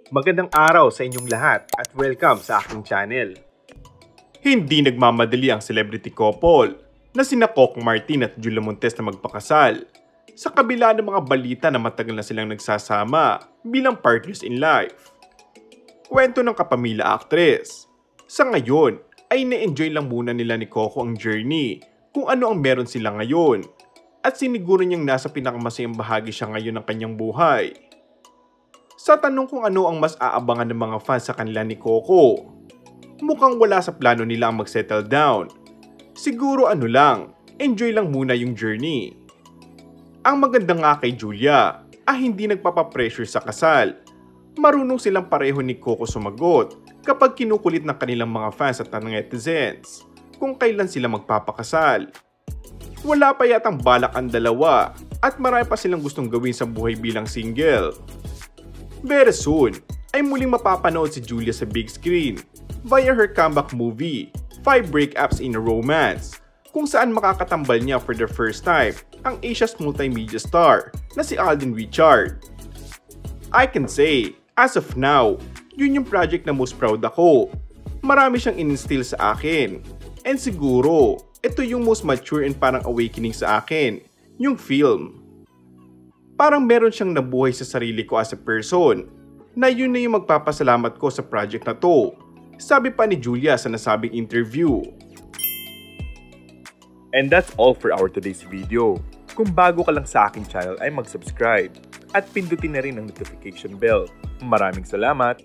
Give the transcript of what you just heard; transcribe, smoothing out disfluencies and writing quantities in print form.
Magandang araw sa inyong lahat at welcome sa aking channel. Hindi nagmamadali ang celebrity couple na sina Coco Martin at Julia Montes na magpakasal sa kabila ng mga balita na matagal na silang nagsasama bilang partners in life. Kwento ng kapamilya actress. Sa ngayon ay na-enjoy lang muna nila ni Coco ang journey kung ano ang meron sila ngayon at siniguro niyang nasa pinakamasayang bahagi siya ngayon ng kanyang buhay. Sa tanong kung ano ang mas aabangan ng mga fans sa kanila ni Coco, mukhang wala sa plano nila ang mag-settle down. Siguro enjoy lang muna yung journey. Ang maganda nga kay Julia ay hindi nagpapapressure sa kasal. Marunong silang pareho ni Coco sumagot kapag kinukulit ng kanilang mga fans at netizens kung kailan sila magpapakasal. Wala pa yatang balak ang dalawa at marami pa silang gustong gawin sa buhay bilang single. Very soon ay muling mapapanood si Julia sa big screen via her comeback movie, 5 Breakups in a Romance, kung saan makakatambal niya for the first time ang Asia's multimedia star na si Alden Richard. I can say, as of now, yun yung project na most proud ako. Marami siyang in-instill sa akin. And siguro, ito yung most mature and parang awakening sa akin, yung film. Parang meron siyang nabuhay sa sarili ko as a person, na yun na yung magpapasalamat ko sa project na to, sabi pa ni Julia sa nasabing interview. And that's all for our today's video. Kung bago ka lang sa aking channel ay mag-subscribe at pindutin na rin ang notification bell. Maraming salamat!